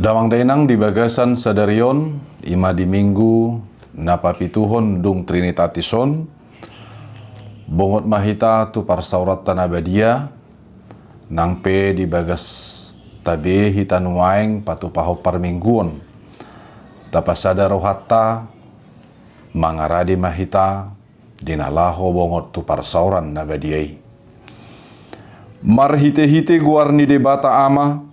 Damang dainang di bagasan sadarion, ima di minggu, napapituhon dung Trinitatis,on bongot mahita tu parsaurat tanabadia, nang pe di bagas tabe hitanuaeng patu paho parmingguon, tapasada rohatta, mangaradi mahita, dinalaho bongot tu parsauran nabadiai. Marhite-hite guarni debata ama,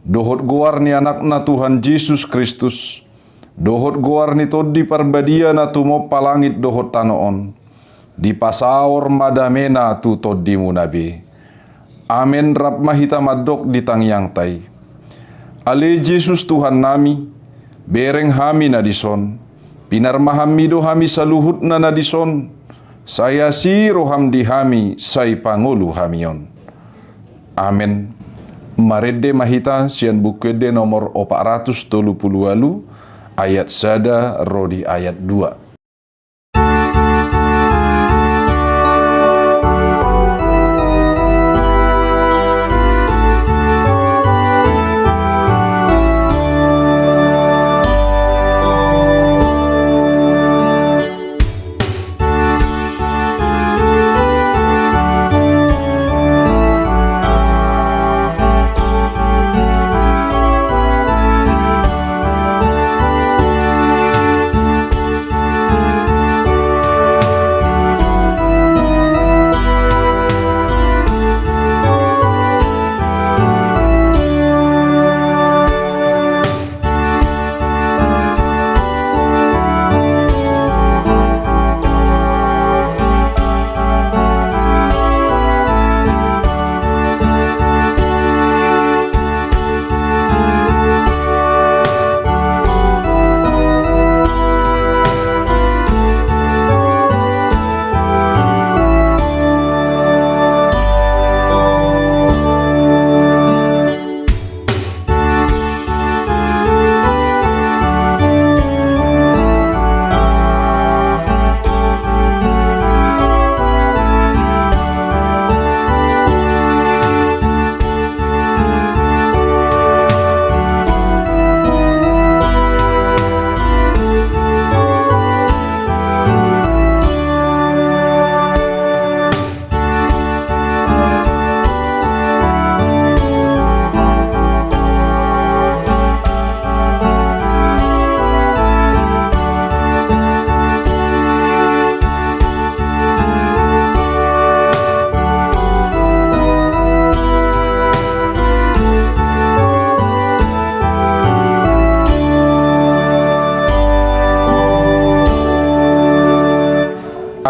dohot guar ni anak na Tuhan Yesus Kristus, dohot guar ni todi parbadia na tumo palangit dohot tanoon, di pasaor madamena tu todi munabe. Amen rap mahita madok di tangyang tay. Ale Yesus Tuhan nami, bereng hami na dison, pinarmahami do hami saluhut na dison, saya si roham di hami, say pangulu hamion. Amen. Marede mahita sian bukede nomor 438 ayat sada rodi ayat 2.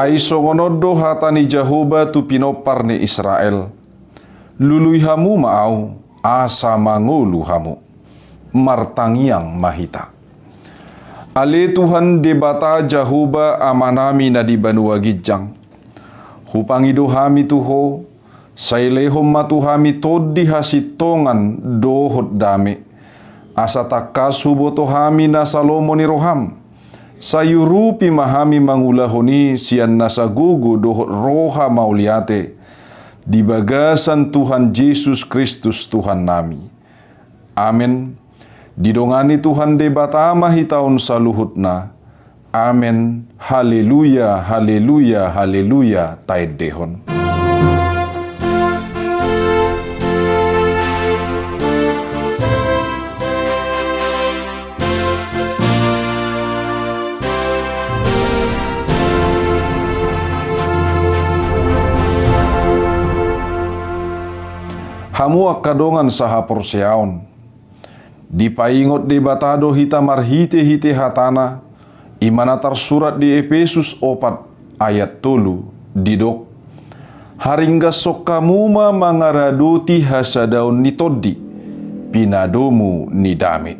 Ai songonodo hatani Jahoba tu pinopar ni Israel. Lului hamu maau, asa mangulu hamu. Martangiang mahita. Ale Tuhan debata Jahoba amanami na di banua gijang. Hupangido hami tuho, sailehom matuhami todi hasitongan dohot dame. Asa takasuboto hami na Salomo ni roham. Sayurupi mahami mangulahoni sian nasagugu dohot roha mauliate di bagasan Tuhan Yesus Kristus Tuhan nami. Amen. Didongani Tuhan debata mahitaun saluhutna. Amen. Haleluya, haleluya, haleluya. Taedehon. Hamu akadongan saha porseaon. Di paingot de batado hita marhite-hite hatana, imana tersurat di Efesus 4 ayat 3 didok. Haringga sokamuma mangaraduti hasadaun nitodi, pinadomu nidame.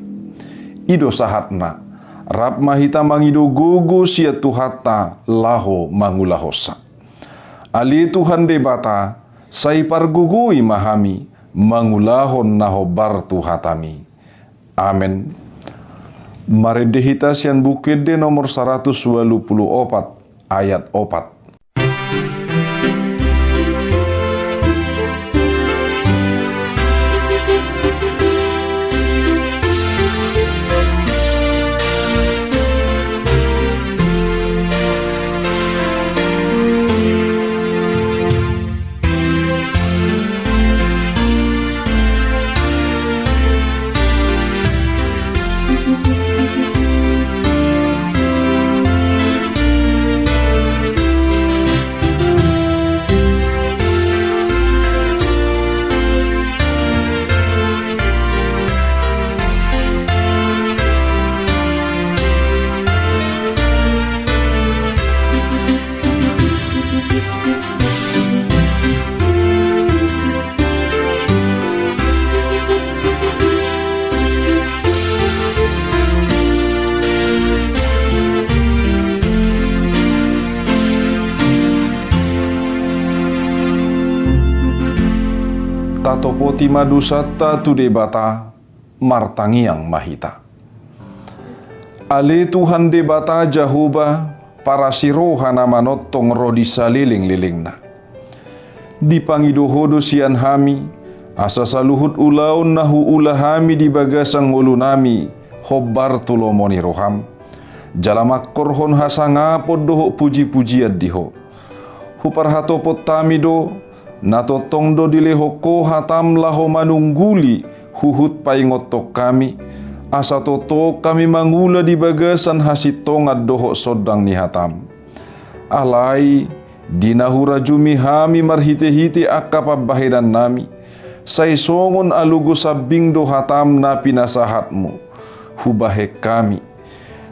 Ido sahatna, rap mahita mangido gugu sia tuhata laho mangulahosa. Ali Tuhan debata, sai pargugui mahami, mangulahon nahobar tuhatami. Amen. Maredehita sian bukede nomor 124 ayat 4. tatopoti madusatta tu debata martangiang mahita. Ale Tuhan debata Jahuba para sirohana manotong rodi saliling-lilingna. Dipangidohodo sian hami, asa saluhut ulaun nahu ulahami di bagasang ulunami, hobbar tulomoni roham. Jalamak korhon hasangapod doho puji-pujian diho. Huparhatopot tamido, natotong do dileho ko hatam laho manungguli, huhut paingotok kami, asa toto kami mangula di bagasan hasitong at doho sodang ni hatam. Alai, dinahura jumi hami marhite-hite akapabahidan nami, say songon alugo sabing do hatam na pinasahatmu, hubahek kami.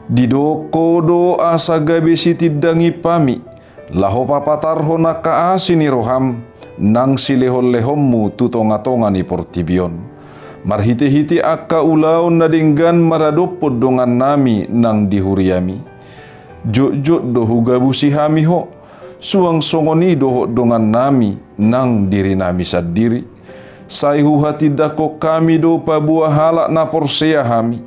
Didoko do asa gabi sitidangi pami, laho papatarho na kaasini roham, nang silehon-lehommu tutonga-tonga ni portibion. Marhite-hite akka ulaon na dinggan maradopod dongan nami nang dihuriami. Jot-jot do hugabusi hami ho, suang songoni doho dongan nami nang diri nami sadiri. Sayhu hati dako kami do pabuah halak na porsea hami.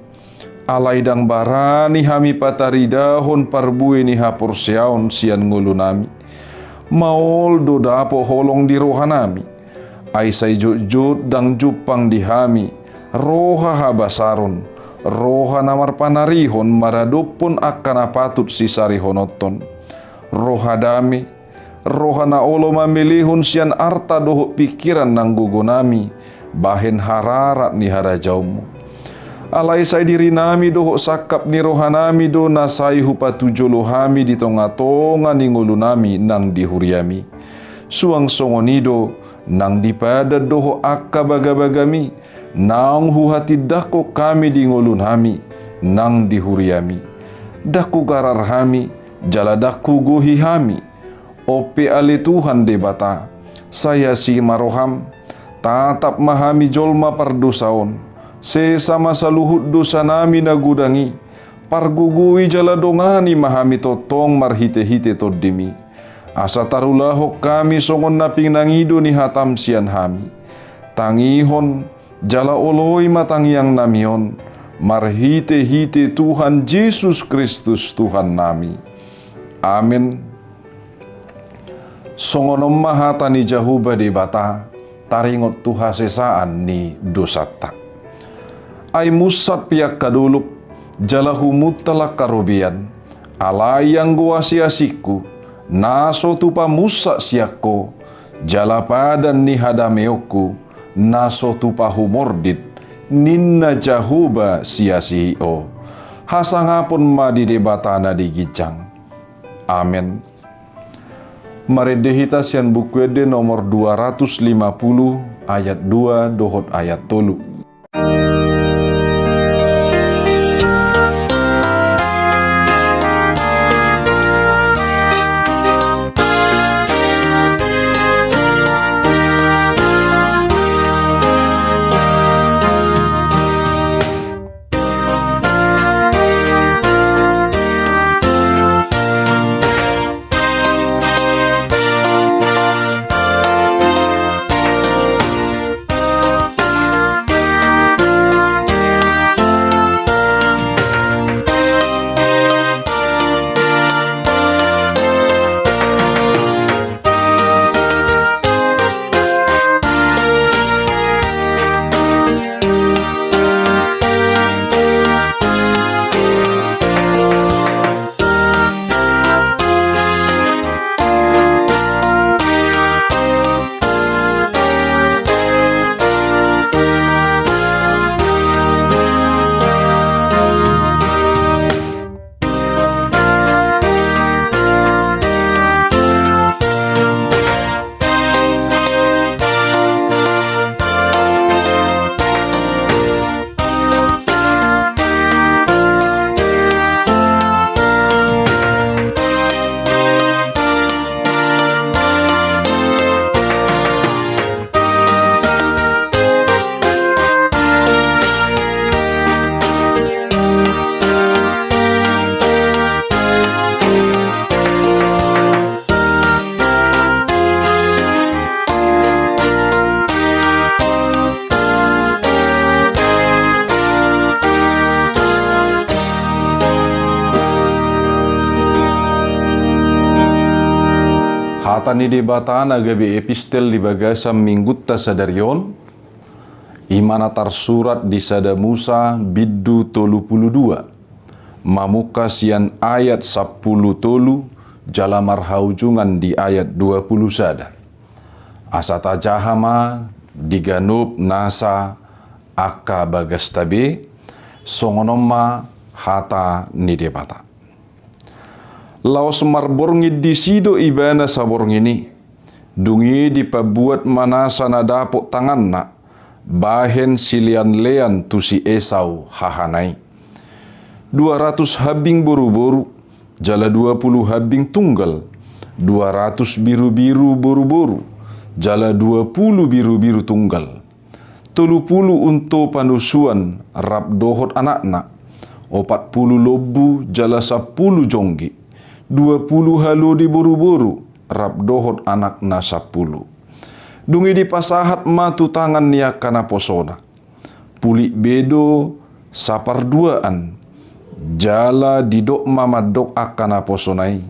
Alai dang barani hami pataridahon parbue ni haporseaon sian ngulu nami. Maol do dapo holong di rohanami. Ay say jut-jut dang jupang dihami, roha habasaron, roha namar panarihon maradupon akan apatut si sarihonoton. Roha dami, roha na olo mamilihon sian arta doho pikiran nang gugunami, bahen hararat ni harajaumu. Alay say diri nami doho sakap ni rohanami do nasay hupatujolo hami di tonga-tonga ni ngulu nami nang dihuriami. Suang songonido nang dipada doho akka baga-bagami, nang huhati dako kami di ngulun hami, nang dihuriami. Daku garar hami, jala daku gohi hami, ope ale Tuhan debata, saya si maroham, tatap mahami jolma pardosaon, sesama saluhut dosa nami nagudangi, pargugui jala dongani mahami totong marhite-hite toddimi. Asa tarulaho kami songon naping nangido ni hatam sian hami. Tangihon, jala oloi matangiang namion, marhite-hite Tuhan Yesus Kristus Tuhan nami. Amin. Songonom mahata ni Jahuba di bata, taringot tuha sesaan ni dosata. Ay musat piak kaduluk, jala humutala karobian, alayang gua siasiku, naso tupa musa siako, jala padan ni hadameoku, naso tupa humordit, ninna Jahuba sia-sio. Hasangapon madi debatana di gijang. Amin. Maredehita sian buku ede nomor 250 ayat 2 dohot ayat 3. hata ni debata na gabi epistel di bagasam minggutta sadarion, imana tarsurat di sada Musa biddu 32, mamuka sian ayat 10 tolu, jalamar haujungan di ayat 20 sada. Asata jahama diganup nasa akka bagastabe, songonoma hata ni debata. Laos marborngid di sido ibana saborngini, dungi dipabuat manasa na dapok tangan na, bahen silian lean tu si Esau hahanai. 200 habing boru-boru, jala 20 habing tunggal, 200 biru-biru boru-boru, jala 20 biru-biru tunggal, 30 unto panusuan rap dohot anakna, 40 lobu jala 10 jonggi, 20 halu di boru-boru rap dohot anakna 10. Dungi di pasahat matu tangan nia kana posona, pulik bedo saparduaan, jala didok mamadok akana posonai,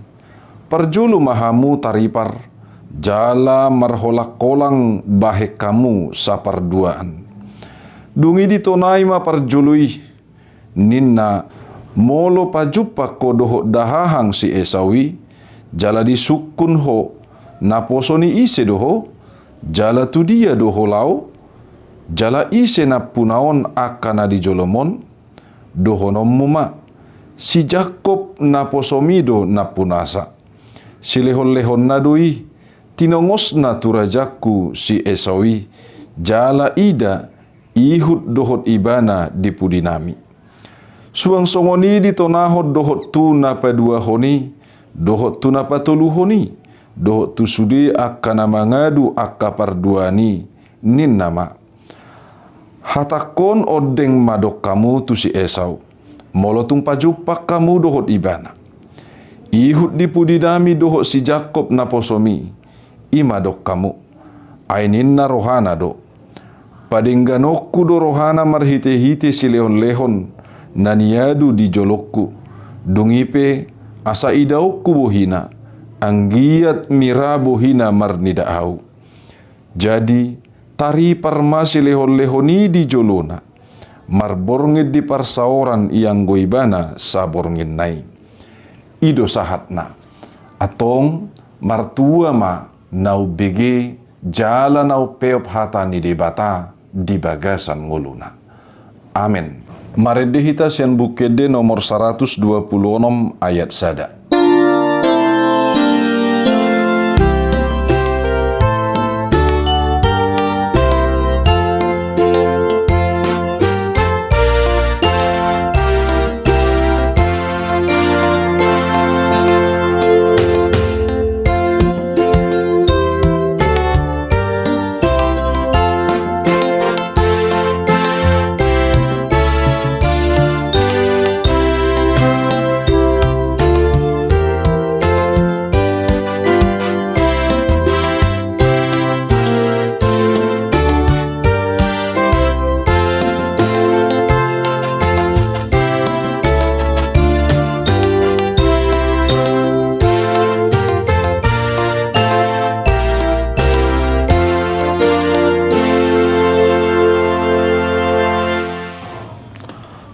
perjulu mahamu taripar, jala marholak kolang bahek kamu saparduaan. Dungi ditonai ma perjului, ninna molo pajupa ko doho dahahang si Esawi, jala disukun ho, naposoni ise doho, jala tu dia doho lau, jala ise na punaon akana di jolomon, doho nomuma, si Jakob naposomido na punasa, si lehon-lehon na doi, tinongos na turajaku si Esawi, jala ida, ihut dohot ibana di pudinami. Suang songoni di tonahot dohot tu napa dua honi, dohot tu napa tolu honi, dohot tu sudi akana mangadu akka parduani, nin nama. Hatakon odeng madok kamu tu si Esau, molotung pajupak kamu dohot ibana. Ihut di pudidami dohot si Jakob naposomi, imadok kamu, ainin na rohana do. Padingganokku do rohana marhite-hite si lehon-lehon, naniadu di jolokku, dungipe asa idaukku bohina, anggiat mira bohina marnida au. Jadi tari parmasi lehon-lehoni di jolona, marborngit di parsaoran yang goibana saborngin nai. Ido sahatna, atong martua ma nau bege jala nau peop hata ni debata di bagasan nguluna. Amin. Mari dihita sian bukede nomor 126 ayat sada.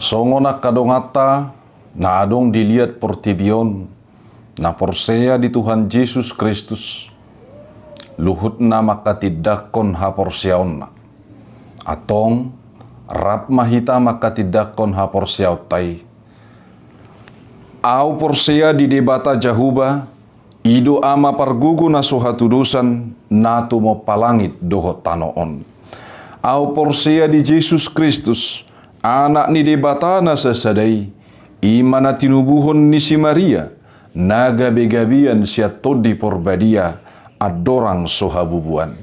Songona kadongata na adong dilihat portibion na porsea di Tuhan Yesus Kristus, luhut na makatidakon ha porseaon na, atong rap mahita makatidakon ha porseaw tay. Au porsea di debata jahuba, ido ama pargugu na sohatudusan na tumo palangit dohot tanoon. Au porsea di Yesus Kristus, anak ni debata na sasadai, imana tinubuhon ni si Maria, naga begabian siya todi porbadia, adorang sohabubuan.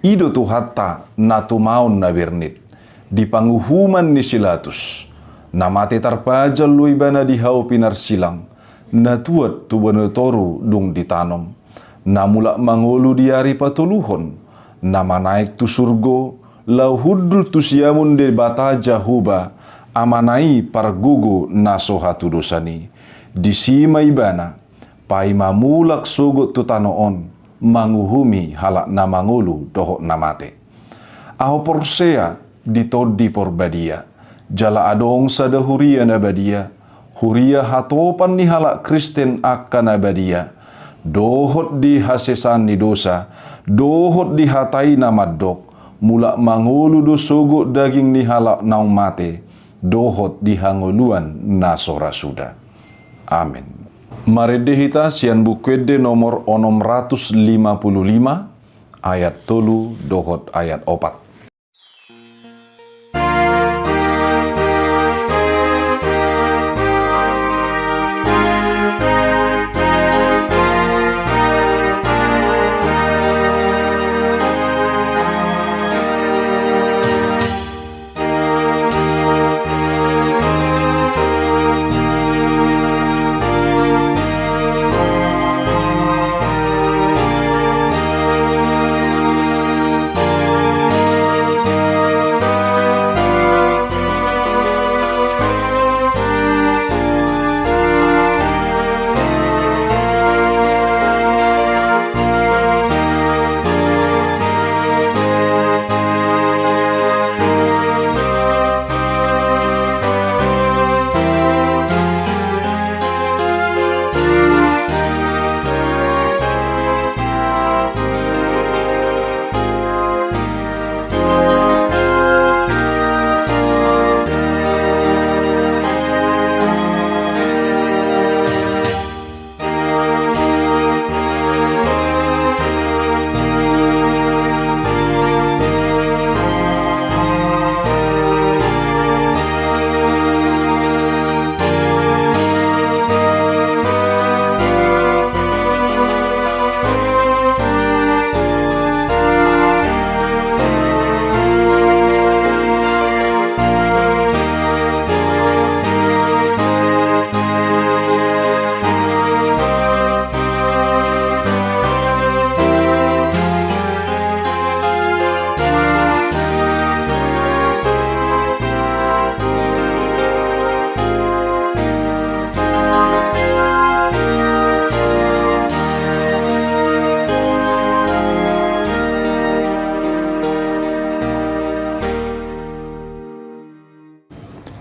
Ido tu hatta na tumaon na bernit, di panguhuman ni Silatus, na mati tarpajal luibana di hau pinarsilang, na tuat tu banetoru dung ditanom, na mulak mangolu diari patuluhon, na manaik tu surgo, lau hudul tu siamun de bata jahuba, amanai pargugu naso hatu dosani. Di sima ibana, pai mamulak sugut tu tanoon, manguhumi halak na mangulu dohok namate. Aho porsea ditodi porbadia, jala adong sada huria nabadia, huria hatopan ni halak Kristen akan nabadia, dohot di hasesan ni dosa, dohot di hatai namadok, mulak mangulu dosogo daging ni halak naung mate, dohot di hanguluan nasora suda. Amin. Marede hita sian bukwede nomor 655 ayat 3 dohot ayat 4.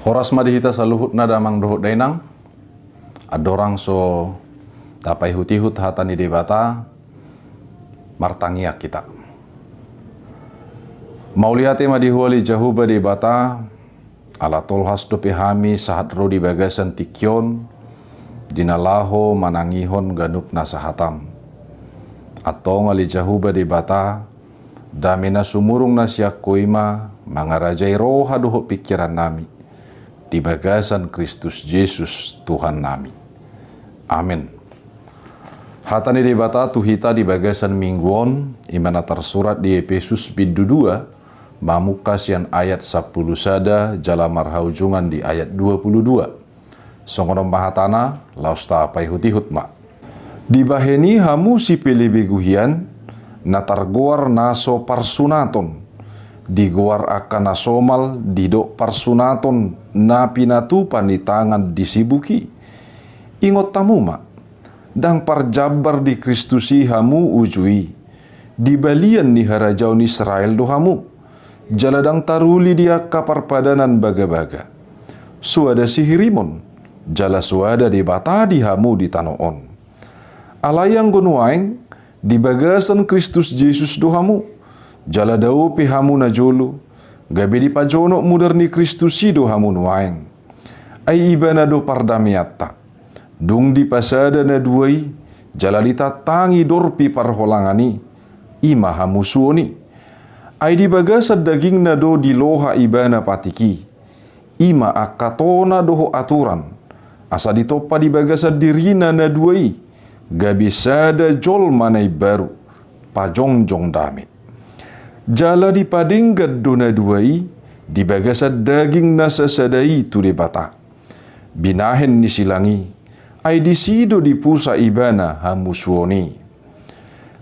Horas madihita saluhut na damang dohot dainang, adorang so dapai hutihut hatani debata, martangiak kita. Mauliate madihuali jahuba debata, ala tolhas dope hami sahat rodi bagasan tikyon, dinalaho manangihon ganup nasahatam. Atong ali jahuba debata, damina sumurung na siyak koima, mangarajai roha dohot pikiran nami. Di bagasan Kristus Yesus Tuhan nami. Amin. Hatani debata tuhita di bagasan mingguon, imana tersurat di Efesus bidu 2, mamukasian ayat 10 sada, jala marhaujungan di ayat 22. Songonom mahatana, lausta apai hutihut ma. Di baheni hamu si pelebeguhian, natargoar naso parsunaton, digoar akan nasomal didok parsunaton na pinatupan di tangan disibuki. Ingot tamu mak, dang parjabar di Kristusi hamu ujui, di balian ni harajau ni Israel dohamu, jaladang taruli dia kapar padanan baga-baga. Suada sihirimon, jala suada di bata di hamu di tanoon. Alayang gunuaeng, di bagasan Kristus Yesus dohamu, jala dau pihamu na jolo, gabi di pajono mudarni Kristusi do hamu nuaeng. Ay iba na do pardamiatta, dung di pasada na duay, jala tangi dorpi parholangani, ima hamu suoni. Ay di bagasad daging na do di loha iba na patiki, ima akatona doho aturan, asa ditopa di bagasad dirina na duay, gabi sada jol manay baru, pajongjong damit. Jala di padinggat dona duai, di bagasad daging nasa sadai tu di bata. Binahen ni silangi, ay disido di pusa ibana hamu suoni.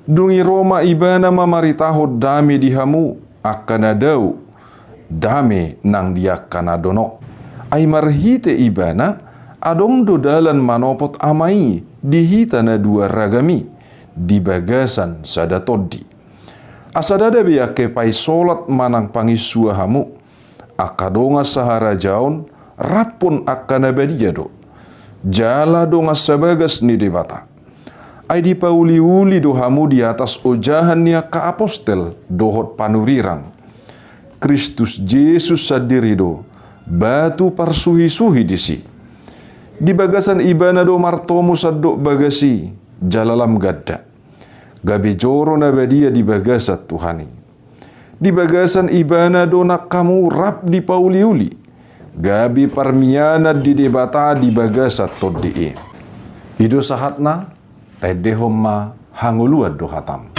Dungi Roma ibana mamaritahod dami di hamu, akana daw, dami nang dia kana donok. Ay marhite ibana, adong do dalan manopot amai, dihita na dua ragami, di bagasan sada toddi. Asadada biake pai solat manang pangisua hamu, akadonga sahara jaun, rapun akana badia do. Jala donga sabagas ni debata. Ai di pauli-uli do hamu di atas ojahan nia ka apostel dohot panurirang. Kristus Yesus sadiri do, batu parsuhi-suhi disi. Di bagasan ibana do martomu sadok bagasi, jalalam gadda. Gabi joro na badia di bagasat Tuhani. Di bagasan ibana do nak kamu rap di pauli-uli. Gabi parmiana di debata di bagasat toddi. Ido sahatna, tedehomma hanguluad do hatam.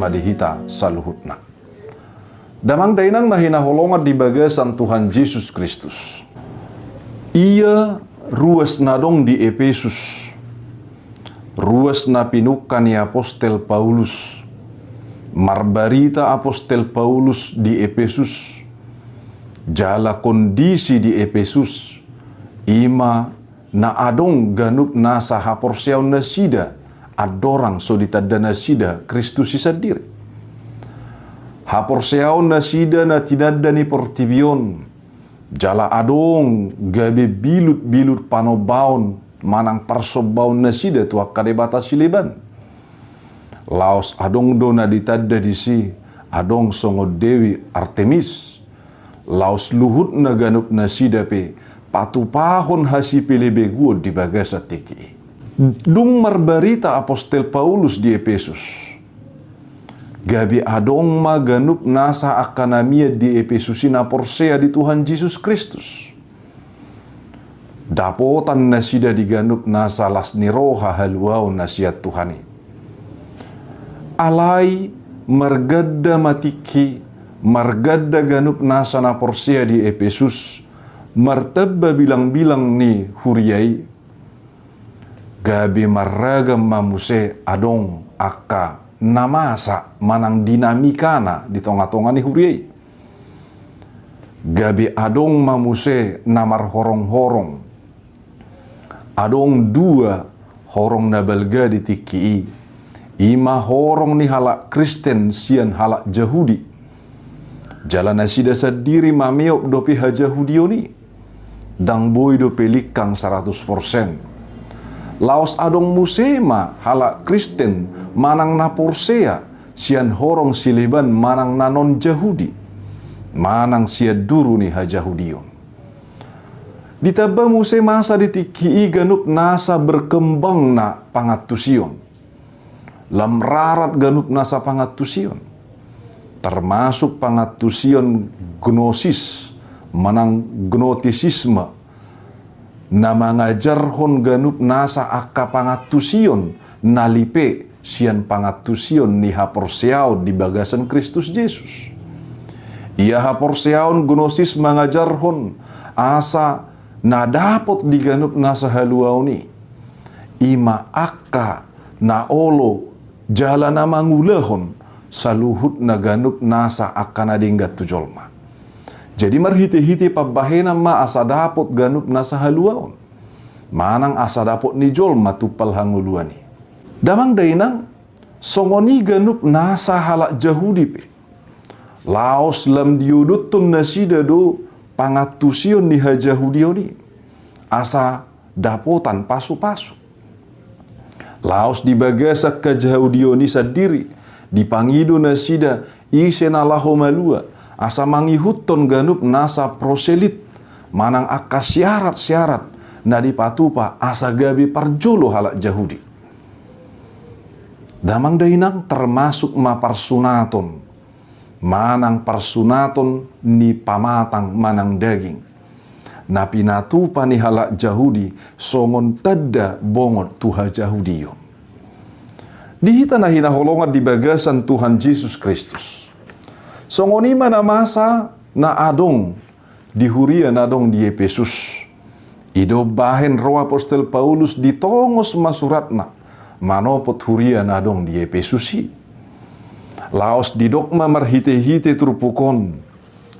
Madihita saluhutna. Damang dainang nahina holongan di bagasan Tuhan Yesus Kristus. Ia ruas nadong di Efesus. Ruas na pinukan ni Apostel Paulus. Marbarita Apostel Paulus di Efesus. Jala kondisi di Efesus. Ima na adong ganup nasa haporsiaw na sida. Adorang so ditadana sida Kristus isadiri. Haporseaon na sida na tinadani portibion. Jala adong gabe bilut-bilut panobaon manang parsobaon na sida tuak kadebata siliban. Laos adong do na ditadda disi adong songo Dewi Artemis. Laos luhut na ganup na sida pe patupahon hasi pilebegud di bagasa tiki. Dung marbarita Apostel Paulus di Efesus. Gabi adong maganup nasa akademia di Efesusina porsea di Tuhan Yesus Kristus. Dapotan na sida diganup nasa lasniroha haluaw na siya Tuhani. Alay margadda matiki, margadda ganup nasa na porsea di Efesus, martaba bilang-bilang ni huriyay, gabi maragam mamuse adong akka namasa manang dinamikana di tonga-tonga ni huriyay. Gabi adong mamuse namar horong-horong. Adong dua horong nabalga di tiki. Ima horong ni halak Kristen sian halak Jahudi. Jalan asida sadiri mameop dopi hajahudio ni. Dang boy do pelikang 100%. Laos adong musema halak Kristen manang na porsea sian horong siliban manang na non Jahudi. Manang sia duru ni hajahudion. Ditaba muse masa ditiki ganup nasa berkembang na pangatusion. Lamrarat ganup nasa pangatusion. Termasuk pangatusion gnosis, manang gnotisisme. Na mangajarhon ganup nasa akka pangatusion nalipe sian pangatusion ni haporseao di bagasan Kristus Yesus. Ia haporseaon gnosis mangajarhon asa na dapot diganup nasa haluaw ni. Ima akka na olo jala na mangulahon saluhut na ganup nasa akka na dinggat tujolma. Jadi marhiti-hiti pabahena ma asa dapot ganup nasa haluaon. Manang asa dapot ni jol matupal hanguluani. Damang dainang songoni ganup nasa halak Jahudi pe. Laos lam diudutun nasida do pangatusion ni hajahudio ni. Asa dapotan pasu-pasu. Laos dibagasak ke Jahudio ni sadiri. Dipangido nasida isena laho malua. Asa mangihuton ganup nasa proselit. Manang akka syarat-syarat. Nadi patupa asa gabi parjolo halak Jahudi. Damang dainang termasuk ma parsunaton. Manang parsunaton ni pamatang manang daging. Na pinatupa ni halak Jahudi songon tada bongot Tuhan Jahudio. Dihita na hinaholongan di bagasan Tuhan Yesus Kristus. Songoni mana masa na adong di huria na adong di Efesus. Ido bahen roh apostol Paulus ditongos masuratna manopot huria na adong di Efesusi. Laos didok marhite-hite turpukon.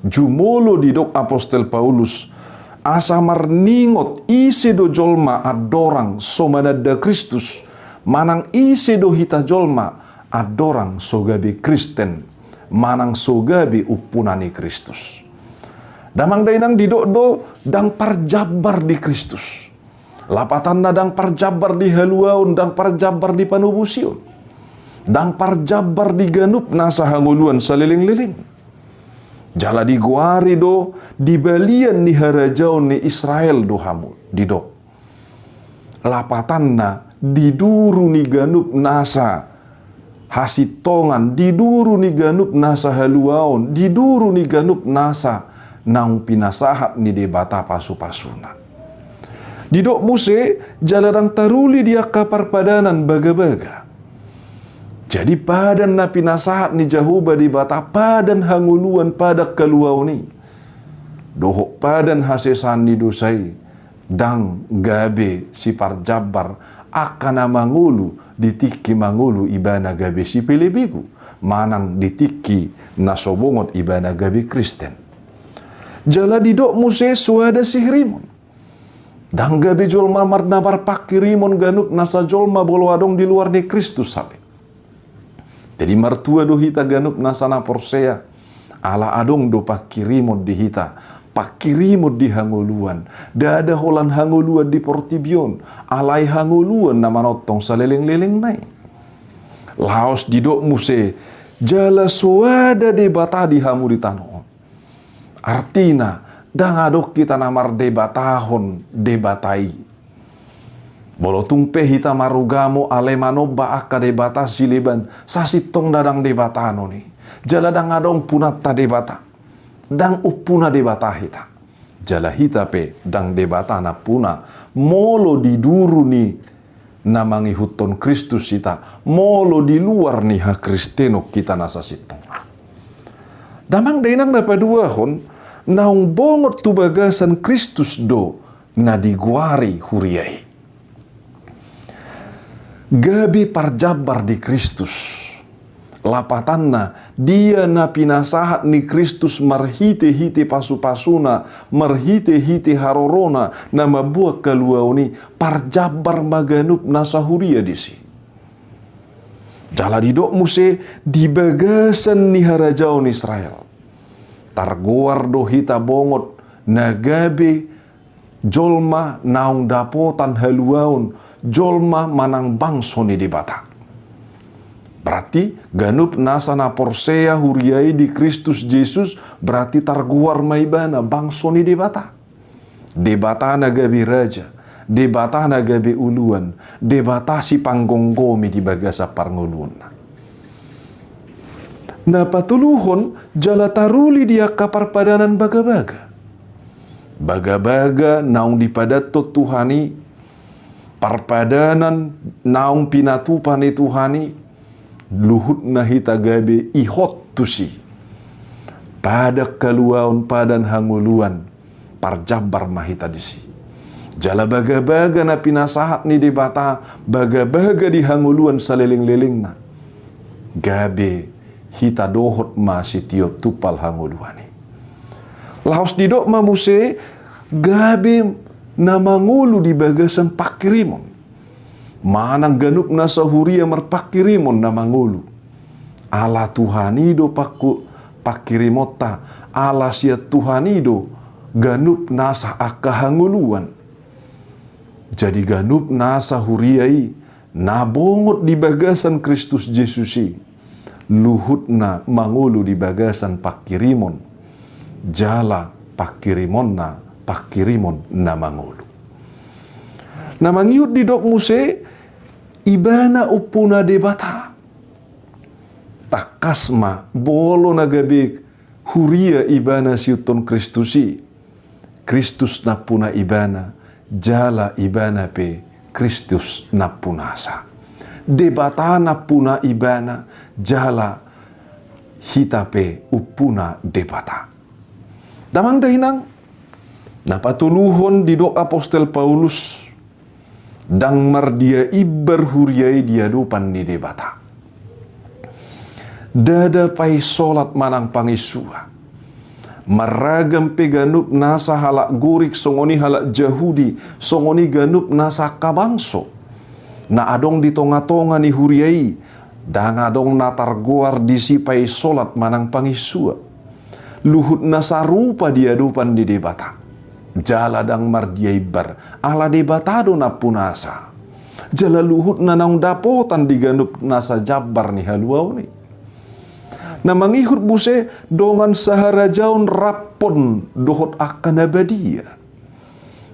Jumolo didok apostol Paulus asa marningot ise do jolma adorang somanada Kristus. Manang ise do hita jolma adorang sogabi Kristen. Manang sogabi upunani Kristus. Damang dainang didok-do dang parjabar di Kristus. Lapatan na dang parjabar di haluaon, dang parjabar di panubusion. Dang parjabar di ganup nasa hanguluan saliling-liling. Jala di guari do di balian ni harajaon ni Israel do hamu didok. Lapatan na diduru ni ganup nasa hasitongan, diduru ni ganup nasa haluaon, diduru ni ganup nasa nang pinasahat ni debata pasu-pasuna. Didok muse jaladang taruli dia kapar padanan baga-baga. Jadi padan na pinasahat ni Jahuba di bata padan hanguluan pada keluau ni. Dohok padan hasesan ni dosai dang gabe si parjabar akana mangulu ditiki mangulu ibana gabe si pelebigu manang ditiki nasobongot ibana gabe Kristen. Jala didok muse suada sihrimon. Dang gabe jolma marnabar pakirimon ganup nasa jolma bolo adong di luar ni Kristus sabe. Jadi martua do hita ganup nasana porsea ala adong do pakirimon di hita. Pakirimon di hanguluan. Dada holan hanguluan di portibion. Alai hanguluan na manotong sa leleng-leleng nai. Laos didok muse jala suada de bata di hamu di tanoon. Artina dang adok kita namar debatahon debatai. Bolo tumpe hita marugamo alemano baaka debata siliban sasitong dadang debatano ni. Jala dang adong punata debata. Dang upuna debata hita. Jala hita pe dang debata na puna. Molo diduru ni namangi huton Kristus hita. Molo di luar ni ha Kristeno kita nasa sitong. Damang dainang napaduahon naung bongot tu bagasan Kristus do na diguari huriai. Gabi parjabar di Kristus. Lapatanna dia na pinasahat ni Kristus marhite-hite pasu-pasuna, marhite-hite harorona na mabuak kaluauni parjabar maganup nasa huria disi. Jala didok muse di bagasan ni harajaon Israel. Targoar do hita bongot nagabe jolma naung dapotan haluaun jolma manang bangso ni dibata. Berarti ganup nasa na porsea huriai di Kristus Yesus berarti targoar maibana bangso ni dibata. Debata nagabe raja, debata nagabe uluan, debata si panggonggomi di bagasa parngulun. Na patuluhon jala taruli dia kapar padanan baga-baga. Baga-baga naung dipadato Tuhani parpadanan naung pinatupani Tuhani luhut na hita gabe ihot tusi. Pada kaluaon padan hanguluan parjabar mahita disi. Jala baga-baga na pinasahat ni debata baga-baga di hanguluan saliling-liling na. Gabe hita dohot ma si tiop tupal hanguluani. Laos didok mamuse gabe na mangulu di bagasan pakirimon. Manang ganup na sahuria merpakirimon na mangulu. Ala Tuhanido pakirimota, ala sia Tuhanido ganup nasa akahanguluan. Jadi ganup nasa huriai nabongot di bagasan Kristus Yesusi. Luhut na mangulu di bagasan pakirimon. Jala pakirimon na mangulu. Na mangiut di dok muse ibana upuna debata. Takasma bolo nagabe huria ibana siuton Kristusi. Kristus na puna ibana, jala ibana pe Kristus na punasa. Debata na puna ibana, jala hita pe upuna debata. Damang dahinang napatuluhon di dok Apostel Paulus dang mardia ibar huriai dia dupan di debata. Dada pai solat manang pangisua. Maragam pe ganup nasa halak gurik songoni halak Jahudi, songoni ganup nasa kabangso. Na adong di tonga-tonga ni huriai, dang adong natar goar disi pai solat manang pangisua. Luhut nasa rupa dia dupan di debata. Jala dang mardia ibar, ala debatado na punasa. Jala luhut na naung dapotan diganup nasa jabar ni haluau ni. Na mangihut buse dongan sahara jaun rapon dohot akan abadia.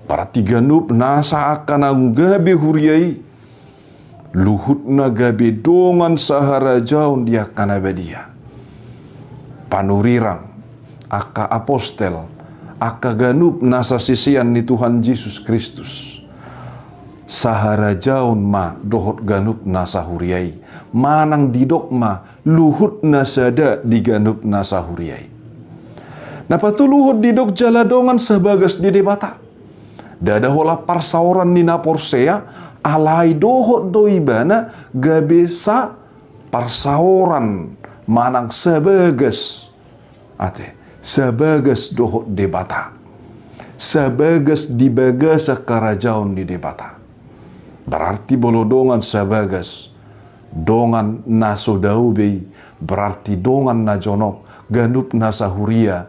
Para tiganup nasa akan ang gabe huriai. Luhut na gabe dongan sahara jaun dia akan abadia. Panurirang aka apostel, aka ganup nasa sisian ni Tuhan Yesus Kristus. Sahara jaun ma dohot ganup nasa huriai. Manang didok ma luhut nasada di ganup nasa huriai. Napatuluhut didok jaladongan sebagas di debata. Dada hola parsauran ni naporsea alai dohot doibana gabesa parsauran manang sebagas ate sebagas dohot debata. Sebagas di bagasa karajaun di debata. Berarti bolodongan sebagas dongan naso daubei, berarti dongan na jonok ganup nasa huria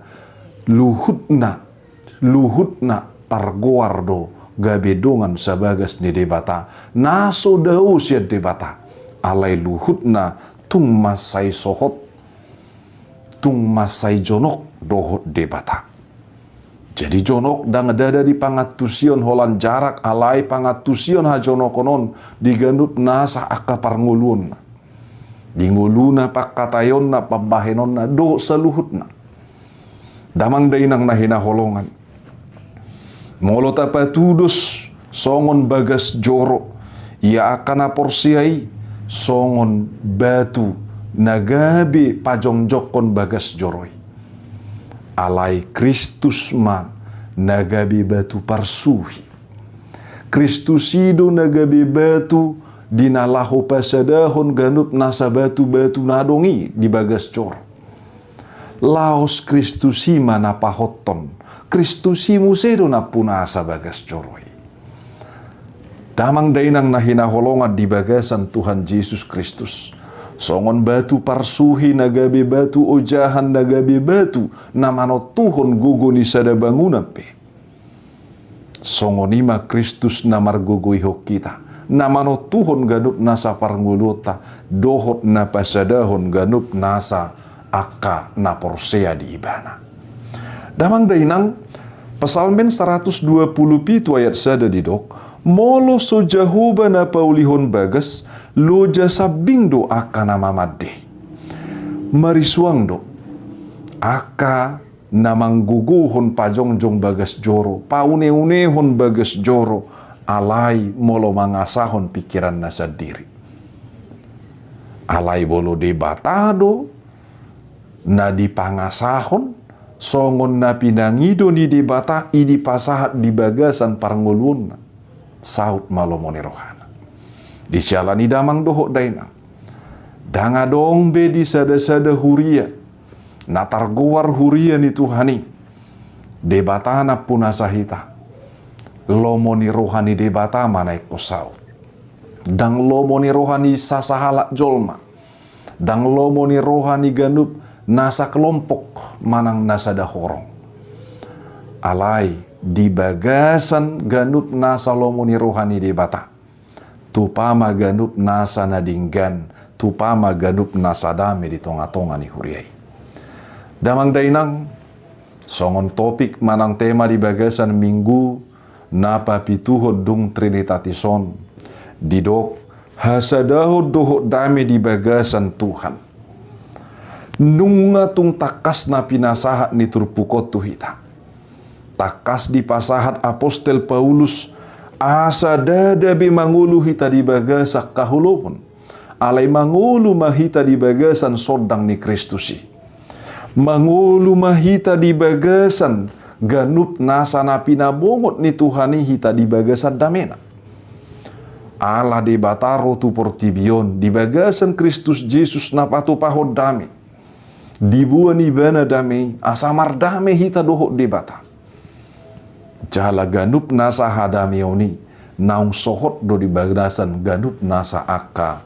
luhutna targoardo gabe dongan sebagas ni debata naso dau sia debata alai luhutna tung masai sohot tung masai jonok dohot debata. Jadi jonok dang dada di pangatusion holan jarak alai pangatusion ha jonokonon diganup nasa akapar ngulun. Di nguluna pakatayon na pabahenon na do saluhut na. Damang dainang nahina holongan. Molo tapatudos songon bagas joro. Ia akan aporsiai songon batu nagabi pajongjokon bagas joroi. Alai Kristus ma nagabi batu parsuhi. Kristus ido nagabi batu dinalahu pasadahon ganup nasa batu-batu nadongi di bagas cor. Laos Kristus ima napahoton. Kristus imu sedo na punasa bagas coroi. Damang dainang nahinaholongan di bagasan Tuhan Yesus Kristus. Songon batu parsuhi nagabe batu ojahan nagabe batu namano Tuhon gugoni sada bangunan pe. Songonima Kristus namar gugoiho kita. Namano Tuhon ganup nasa parngulota dohot na pasadahon ganup nasa aka na porsea di ibana. Damang dainang Psalmen 127 ayat sada didok. Molo so jahoba na paulihon bagas loja sabing do aka na mamadde. Marisuang do aka na mangguguhon pajongjong bagas joro paune-unehon bagas joro alai molo mangasahon pikiran nasa diri. Alai bolo debatado na dipangasahon songon na pinangido ni debata idi pasahat di bagasan parngulun saut malomone rohana. Dijalani damang dohok daina. Danga dong be di sada-sada huria. Natar goar huria ni Tuhani. debatana punasa hita, lomoni rohani debata manai kosau, dang lomoni rohani sasahala jolma, dang lomoni rohani ganup nasa kelompok manang nasa dahorong. Alai di bagasan ganup nasa lomoni rohani debata, tupama ganup nasa nadinggan, tupama ganup nasa dame di tonga-tonga ni huriai. Damang dainang, songon topik manang tema di bagasan minggu, napa pituhod dung Trinitatisan, didok hasadaho doho dame di bagasan Tuhan. Nunga tung takas na pinasahat ni turpukot tuhita. Takas di pasahat Apostel Paulus, asa dada be mangulu hita di bagasak kahulopon, alay mangulu mahita di bagasan sodang ni Kristusi. Mangulu mahita di bagasan ganup nasa na pinabongot ni Tuhani hita di bagasan damena. Ala de bataro tu portibion di bagasan Kristus Jesus na patupahod dami. Dibuan ibana dami asamar dami hita dohot de bata. Jala ganup nasa hadamioni naung sohot do di bagasan ganup nasa aka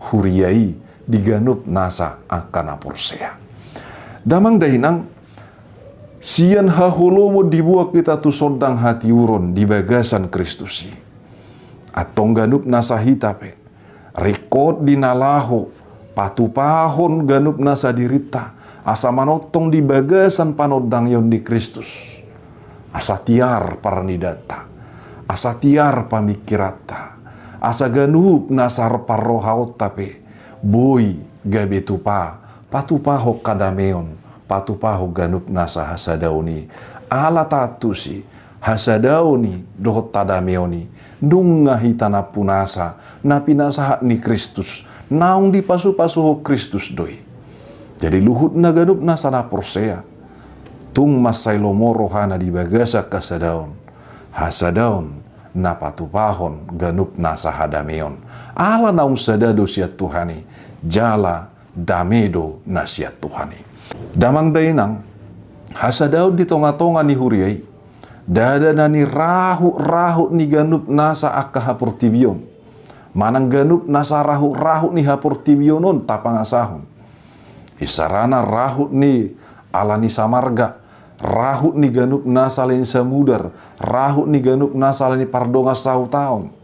huriai di ganup nasa aka naporsea. Damang dahinang sian haholomo dibuat kita tu sondang hati uron di bagasan Kristusi. Atong ganup nasa hitape, rekod di nalaho, patupahon ganup nasa dirita, asa manotong di bagasan panodang yon di Kristus. Asa tiar paranidata, asa tiar pamikirata, asa ganup nasa parrohaot tape, boy gabe tupa, patupaho kadameon, patupaho ganup nasa hasadauni, ala tatusi, hasadauni dohot tadameoni, nunga hitana punasa, na pinasahat ni Kristus, naung di pasu-pasuho Kristus doi. Jadi luhut na ganup nasa na porsea, tung masay lomo rohana di bagasa kasadaon, hasadaon na patupahon ganup nasa hadameon, ala naung sadado siat Tuhani, jala damedo na siat Tuhani. Damang dainang, hasadaon di tonga-tonga ni huriai, dada nani rahu-rahu ni ganup nasa akka hapurtibion. Manang ganup nasa rahu-rahu ni hapurtibionon tapangasahon. Isarana rahu ni alani samarga, rahu ni ganup nasa lain samudar, rahu ni ganup nasa lain pardonga sautaon.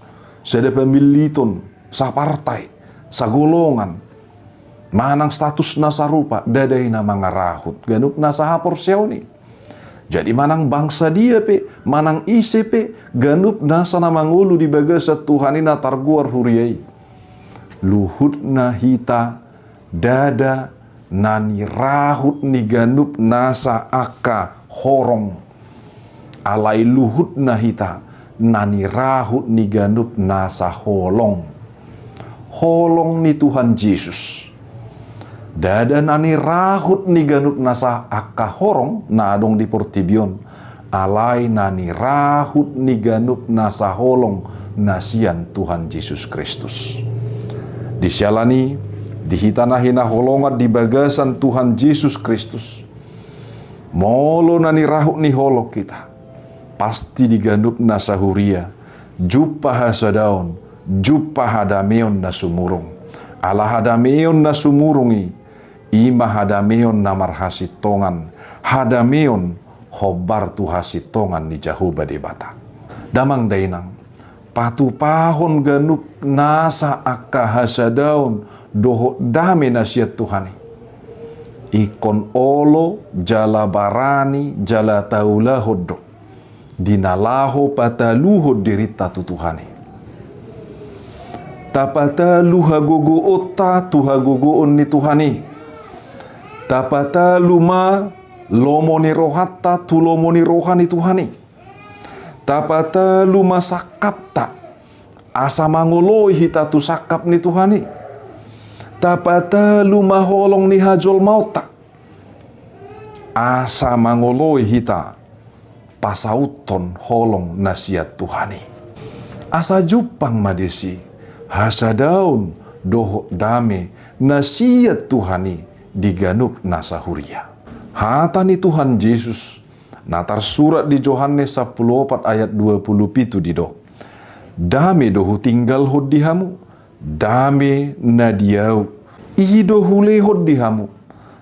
Sada pemiliton, sa partai, sa golongan, manang status nasa rupa, daday na mga rahut, ganup nasa hapor siyaw ni. Jadi manang bangsa dia pe, manang ise pe, ganup nasa na mangulu di bagasa Tuhani na targuar huriay. Luhut na hita, dada, nani rahut ni ganup nasa aka horong. Alay luhut na hita, nani rahut ni ganup nasa holong. Holong ni Tuhan Yesus. Dada nani rahut ni ganup nasa aka horong na adong di portibion. Alay nani rahut ni ganup nasa holong nasian Tuhan Yesus Kristus. Disialani dihitana hina holongat di bagasan Tuhan Yesus Kristus. Molo nani rahut ni holok kita. Pasti diganup nasa huria. Jupa hasadaon, jupa hadameon na sumurong. Ala hadameon na sumurungi. Ima hadameon na marhasitongan, hadameon hobar tu hasitongan ni jahuba di bata. Damang dainang, patupahon ganup nasa akka hasadaon, doho dame nasiat Tuhani. Ikon olo, jala barani, jala taula hodo, dinalaho pataluhod dirita tu Tuhani. Tapata luhagogo ota tuhagogoon ni Tuhani. Tapata luma lomo ni rohata tu lomo ni rohani Tuhani. Tapata luma sakapta asa mangoloi hita tu sakap ni Tuhani. Tapata luma holong ni hajol mauta asa mangoloi hita pasauton holong nasiat Tuhani. Asa jupang madesi hasadaun doho dame nasiat Tuhani diganup nasa huria. Hata ni Tuhan Yesus Natar surat di Yohanes 14 ayat 27 di dok. Dame dohu tinggal hod dihamu, dame na diau. Ihido hule hod dihamu,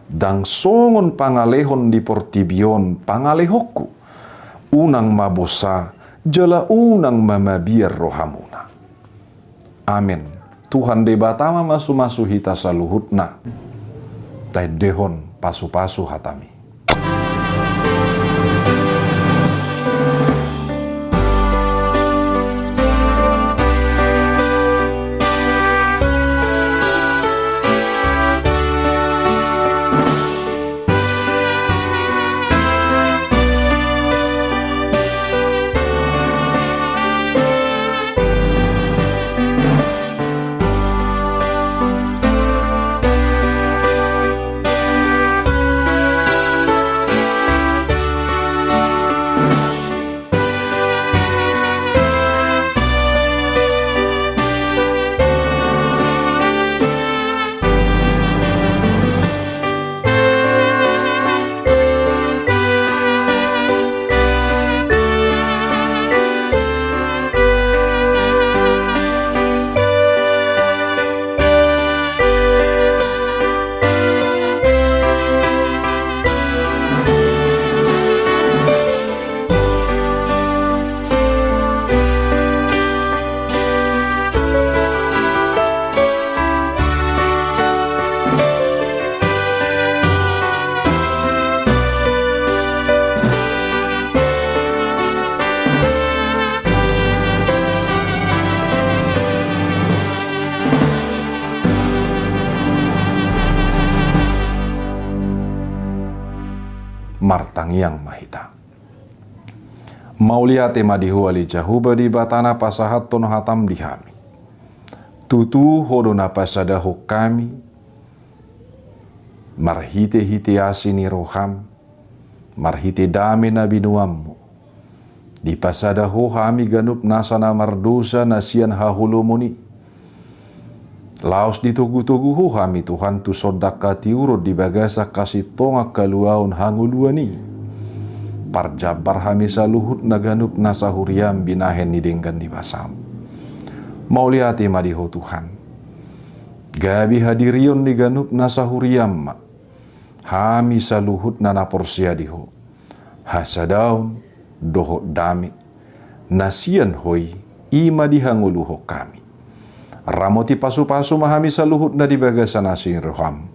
dang songon pangalehon di portibion pangalehokku. Unang mabosa, jala unang mamabiar rohamuna. Amin. Tuhan debatama masu-masu hita saluhutna. Taidehon pasu-pasu hatami. Martangiang mahita. Mauliate madihu ali jahuba di batana pasahat tono hatam dihami. Tutu hodona pasada kami. Marhite hite asini roham. Marhite dame na binuammu. Di pasada kami ganup nasana mardosa nasian hahulumuni. Laos ditugu-tugu kami Tuhan tu sodaka tiurut di bagasa kasih tonga kaluaun hanguluani. Parjabar hami saluhut naganup nasahuriam binahen nidenggan di basam. Mauliati madiho Tuhan. Gabi hadirion di ganup nasahuriam ma. Hami saluhut nana porsiadiho. Hasadaun doho dami. Nasian hoi ima dihanguluho kami. Ramoti pasu-pasu mahami saluhut na di bagasan asin roham.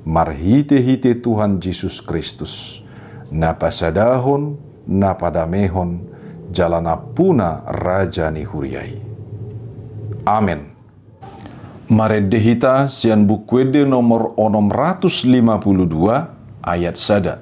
Marhite-hite Tuhan Yesus Kristus. Napasadahon, napadamehon, jalanapuna Raja ni huriai. Amin. Maredehita sian bukwede nomor 652 ayat sada.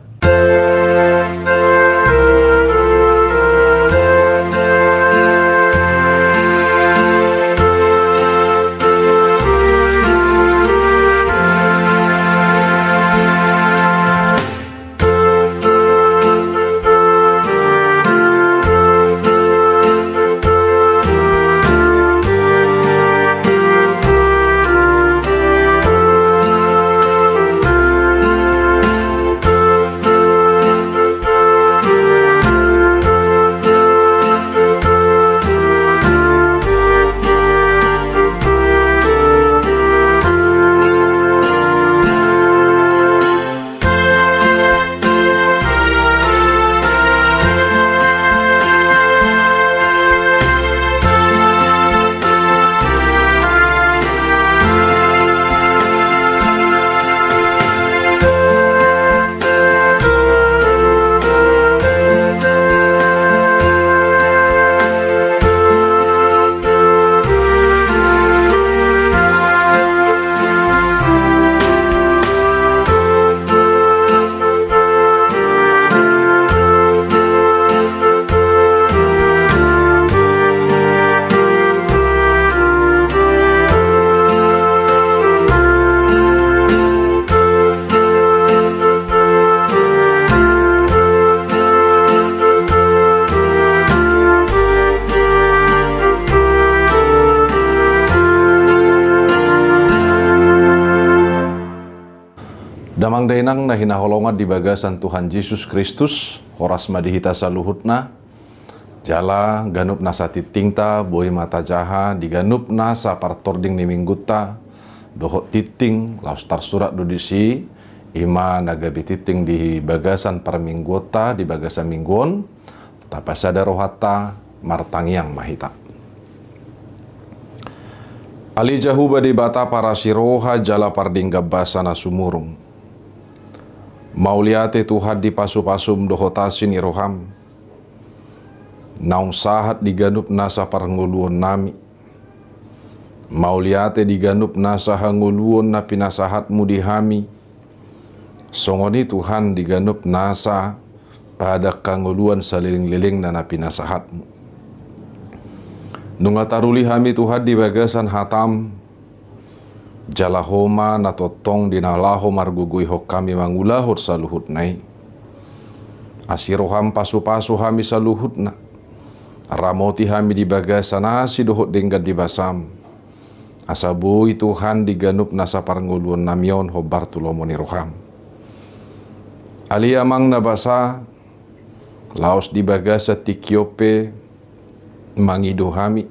Damang dainang na hinaholongan di bagasan Tuhan Yesus Kristus, horas madihita saluhutna, jala ganup na sa titingta, boy mata jaha, diganup na sa partording ni mingguta, dohot titing, laus tarsurat dudisi, ima nagabi titing di bagasan parminggota, di bagasan mingguon, tapasada rohata, martangiang mahita. Ali jahuba di bata para siroha jala pardingga basa na sumurung. Mauliate Tuhan di pasu-pasum dohotasin iroham. Naung sahat diganup nasa paranguluon nami. Mauliate diganup nasa hanguluon na pinasahatmu dihami. Songoni Tuhan diganup nasa pada kanguluan saliling-liling na pinasahatmu. Nunga taruli hami Tuhan di bagasan hatam, jalahoma na totong dinalaho margugui hok kami mangulahot sa luhut nai. Asiroham pasu-pasu hami sa luhut na. Ramoti hami di bagasan asi dohot denggan di basam. Asabui Tuhan diganup nasa paranguluan namyon ho Bartolomoni roham. Aliamang nabasa, laos di bagasa tikyope, mangido hami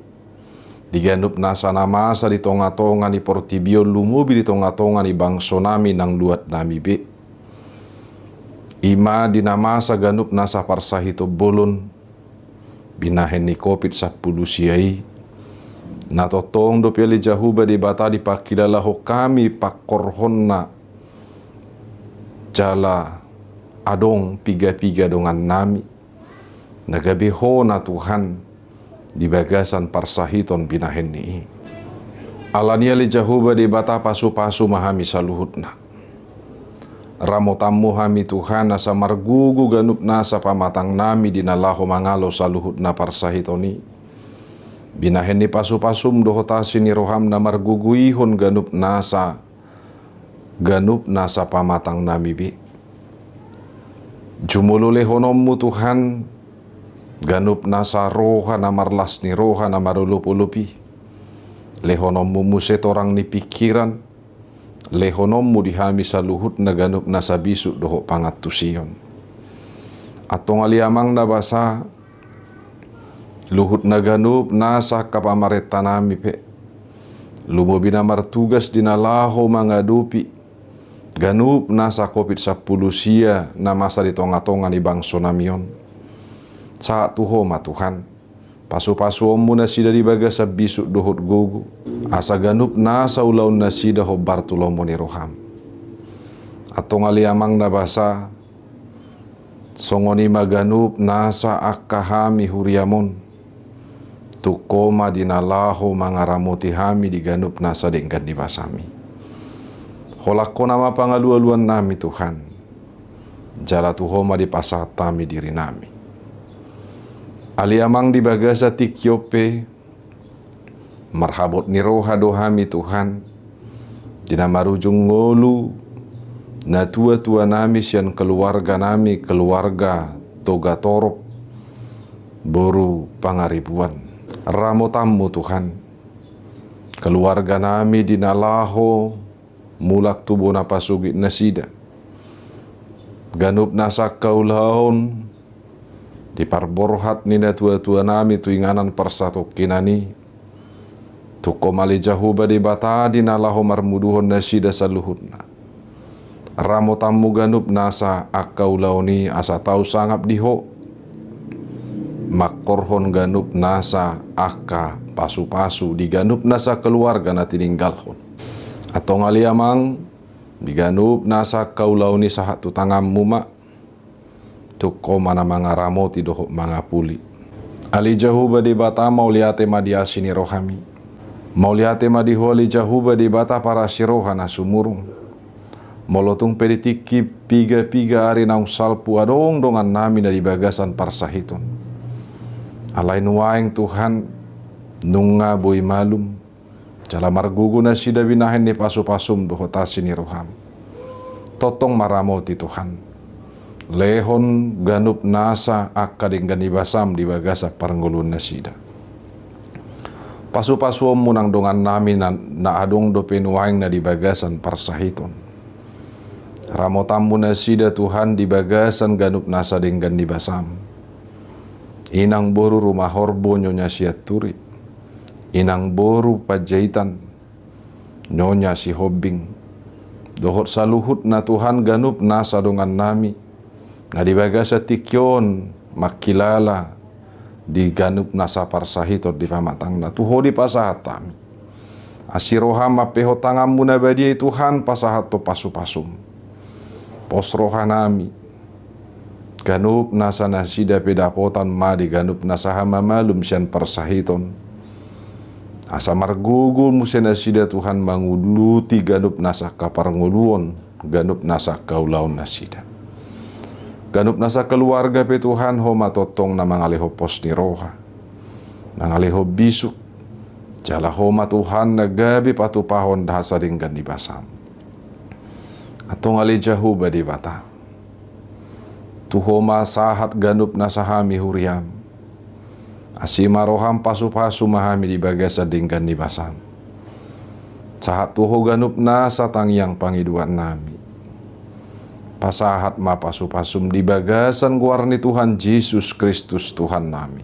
diganup nasa namasa di tonga-tonga ni Portibio lumubi di tonga-tonga ni bangso nami nang luat nami be. Ima di namasa ganup nasa parsahito bolon binahen ni kopit 10 siyai natotong do piali jahuba di bata di pakilala ho kami pakorhon na jala adong piga-piga dongan nami nagabiho na Tuhan di bagasan parsahiton binahen ni. Alania li jahuba di bata pasu-pasu mahami saluhutna. Ramotammu hami Tuhan nasa margugu ganup nasa pamatang nami dinalaho mangalo saluhutna parsahitoni. Binahen ni pasu-pasum dohotasi ni roham na marguguihon ganup nasa pamatang nami bi. Jumulule honommu Tuhan ganup nasa roha na marlas ni roha na marulup-ulupi. Lehonommu muset orang ni pikiran. Lehonommu dihami sa luhut na ganup nasa bisu doho pangatusion. Atong aliamang nabasa luhut na ganup nasa kapamareta nami pe. Lumubi na martugas dinalaho mangadupi. Ganup nasa kopit 10 sia na masa di tonga-tonga ni bangso namion. Sa tuhoma Tuhan, pasu-pasu ommu na sida di baga sa bisu dohot gugu, asa ganup na sa ulaw na sida ho Bartolomoni roham. Atong aliamang nabasa, songoni maganup na sa akahami huriamon, tukoma dinalaho mangaramoti hami diganup na sa denggan di basami. Holako nama pangalualuan nami Tuhan, jala tuhoma di pasatami diri nami. Aliamang di bagasa tikyope, marhabot ni roha dohami Tuhan, dinamarujung ngolu, na tua-tua nami sian keluarga nami, keluarga toga torop, boru pangaribuan. Ramotammu Tuhan, keluarga nami dinalaho, mulak tubo na pasugit nasida, ganup nasa kaulahon, di parborhat ni na tua-tua nami tuinganan persatu kinani tukomali jahuba di bata di nalaho marmuduhon nasida saluhutna. Ramotammu ganup nasa akau launi asa tau sangap diho makorhon ganup nasa aka pasu-pasu diganup nasa keluarga na tininggalhon. Atong aliamang diganup nasa kau launi sahat tutangammu mak tuko mana mangaramoti doho mangapuli. Ali jahuba di bata mauliate madiasi ni rohami. Mauliate madiho ali jahuba di bata para siroha na sumurung. Molotung peditiki piga-piga ari naung salpu adong dongan nami na di bagasan parsahiton. Alai nuaing Tuhan nunga boy malum. Jala margugu na sida binahen ni pasu-pasum doho tasi ni roham. Totong maramoti Tuhan. Lehon ganup nasa akading ganibasam di bagasa parangulun nasida. Pasu-pasu munang dongan nami na adong do penuaing na di bagasan parsahiton. Ramotammu nasida Tuhan di bagasan ganup nasa denggan di basam. Inang boru rumah horbo nyonya siat turi. Inang boru pajahitan nyonya si hobbing. Dohot saluhut na Tuhan ganup nasa dongan nami. Na di bagasa tikyon makilala di ganup nasa parsahitor di pamatang na tuho di pasahat tami. Asirohama peho tangammu na badiai Tuhan pasahat to pasu-pasum. Posroha nami ganup nasa nasida pedapotan ma di ganup nasa hama malum sian persahiton asa margugul musen nasida Tuhan manguluti ganup nasa kaparnguluon ganup nasa kaulaon nasida ganup nasa keluarga pe Tuhan homa totong na mangaleho pos ni roha mangaleho bisuk jala homa Tuhan nagabi patupahon dahasa dinggan di basam atong alijahu badi bata tuhoma sahat ganup nasahami huriam asima roham pasu-pasu mahami di bagasa dinggan di basam sahat tuho ganup nasa tangyang pangiduan nami pasahat ma pasu-pasum di bagasan guarni Tuhan Yesus Kristus Tuhan nami.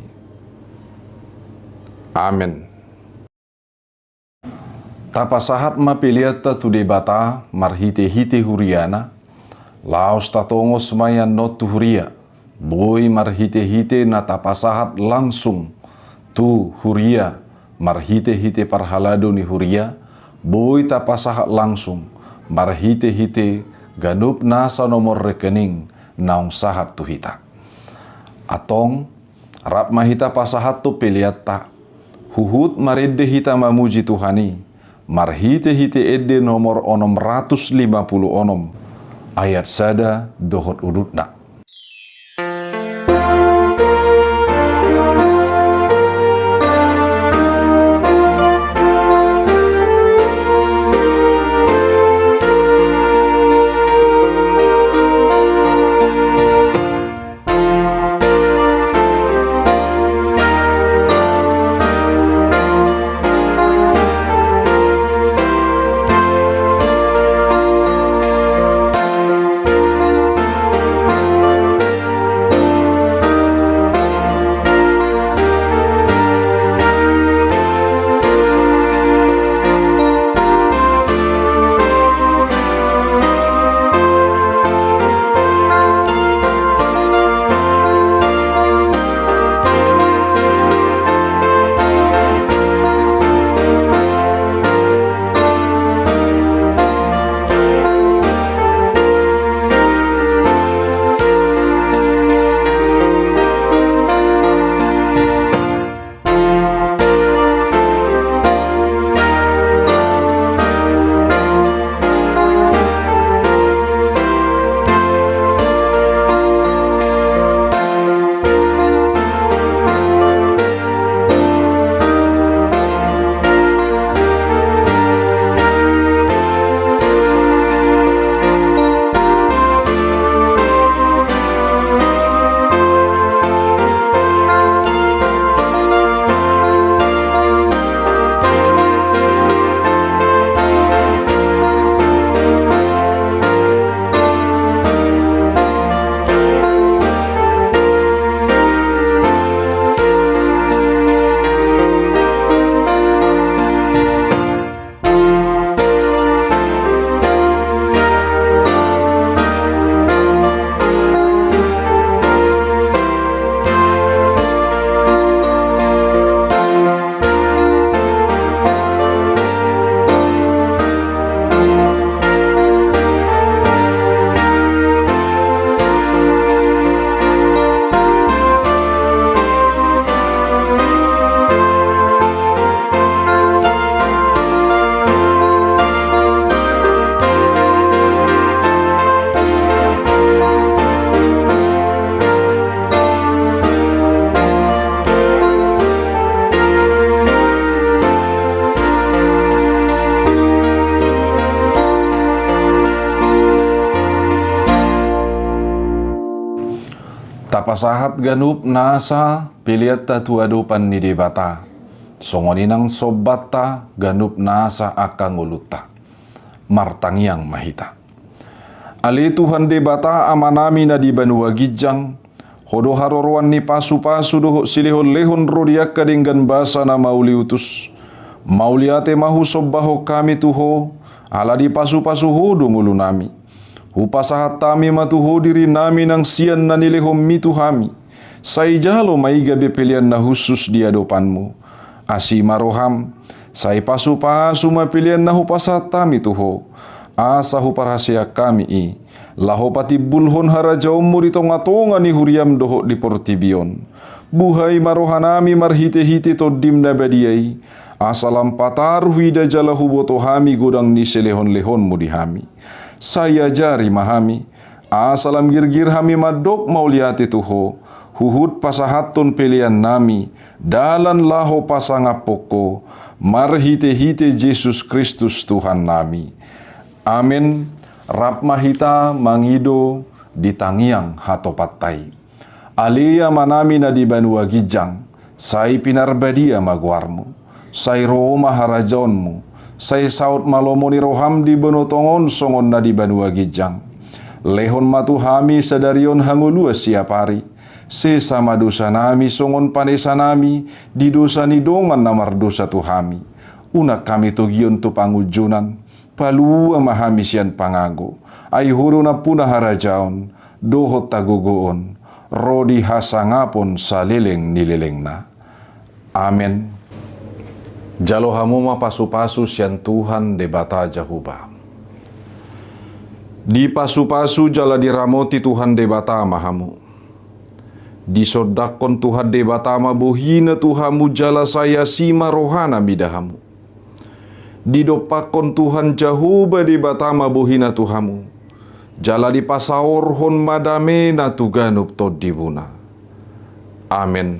Amin. Tapasahat mapiliata tu debata marhite-hite huriana laos tatongos mayan not tu huria boy marhite-hite na tapasahat langsung tu huria marhite-hite parhalado ni huria boy tapasahat langsung marhite-hite ganup nasa nomor rekening naung sahat tu hita atong rap mahita pasahat tu piliata huhut maridde hita mamuji Tuhani marhite-hite edde nomor 650 onom ayat sada dohot udutna. Tapasahat ganup nasa piliata tuadupan ni debata. Songoninang sobata ganup nasa akang uluta. Martangyang mahita. Ali Tuhan de bata amanami na di banua gijang, hodo harorwan ni pasu-pasu doho silihon-lehon rodiak kadinggan basa na mauli utus. Mauliate mahu sobbaho kami tuho, ala di pasu-pasu hodo ngulu nami. Hupasahat tami matuho diri nami nang sian na nilihom mitu hami. Sai jalo maiga bepelian na husus di adopanmu. Asi maroham, sai pasu-pasu mapilian na hupasahat tami tuho. Asa huparhasia kami i. Laho pati bulhon harajaw mo dito ngatonga ni huriam doho di portibion. Buhay marohanami marhite-hite to dim na badiyay. Asalam patarhui da jala huboto hami godang ni selehon-lehon mo di hami. Saya jari mahami. Asalam girgir hami madok mauliati tuho. Huhud pasahaton pilihan nami. Dalan laho pasangapoko. Marhite-hite Yesus Kristus Tuhan nami. Amin. Rap mahita mangido di tangiang hatopatai. Alia manami na di banua gijang. Sai pinarbadia maguarmu. Sai roma harajonmu. Sai saut malomoni roham di benotongon songon na di banua gijang. Lehon matu hami sadarion hangulua siap hari. Sesama dosa nami songon panesa nami. Di dosa ni dongan namar dosa tuhami. Unak kami togion tu pangujunan. Palu amahami sian pangago. Ay huru na punah harajaon. Dohot tagugoon. Rodi hasangapon sa lileng nilileng na. Amen. Jalo hamuma pasu-pasu sian Tuhan de bata jahuba. Di pasu-pasu jala diramoti Tuhan de bata mahamu. Di sodakon Tuhan de bata mabuhina Tuhamu jala saya sima rohana midahamu. Didopakon Tuhan jahuba di batama buhina Tuhamu. Jala di pasaor hon madame na tuganup tod dibuna. Amin.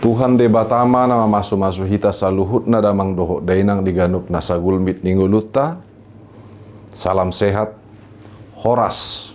Tuhan de batama nama masu-masu hita saluhut na damang doho dainang diganup na sagulmit ninguluta. Salam sehat, Horas.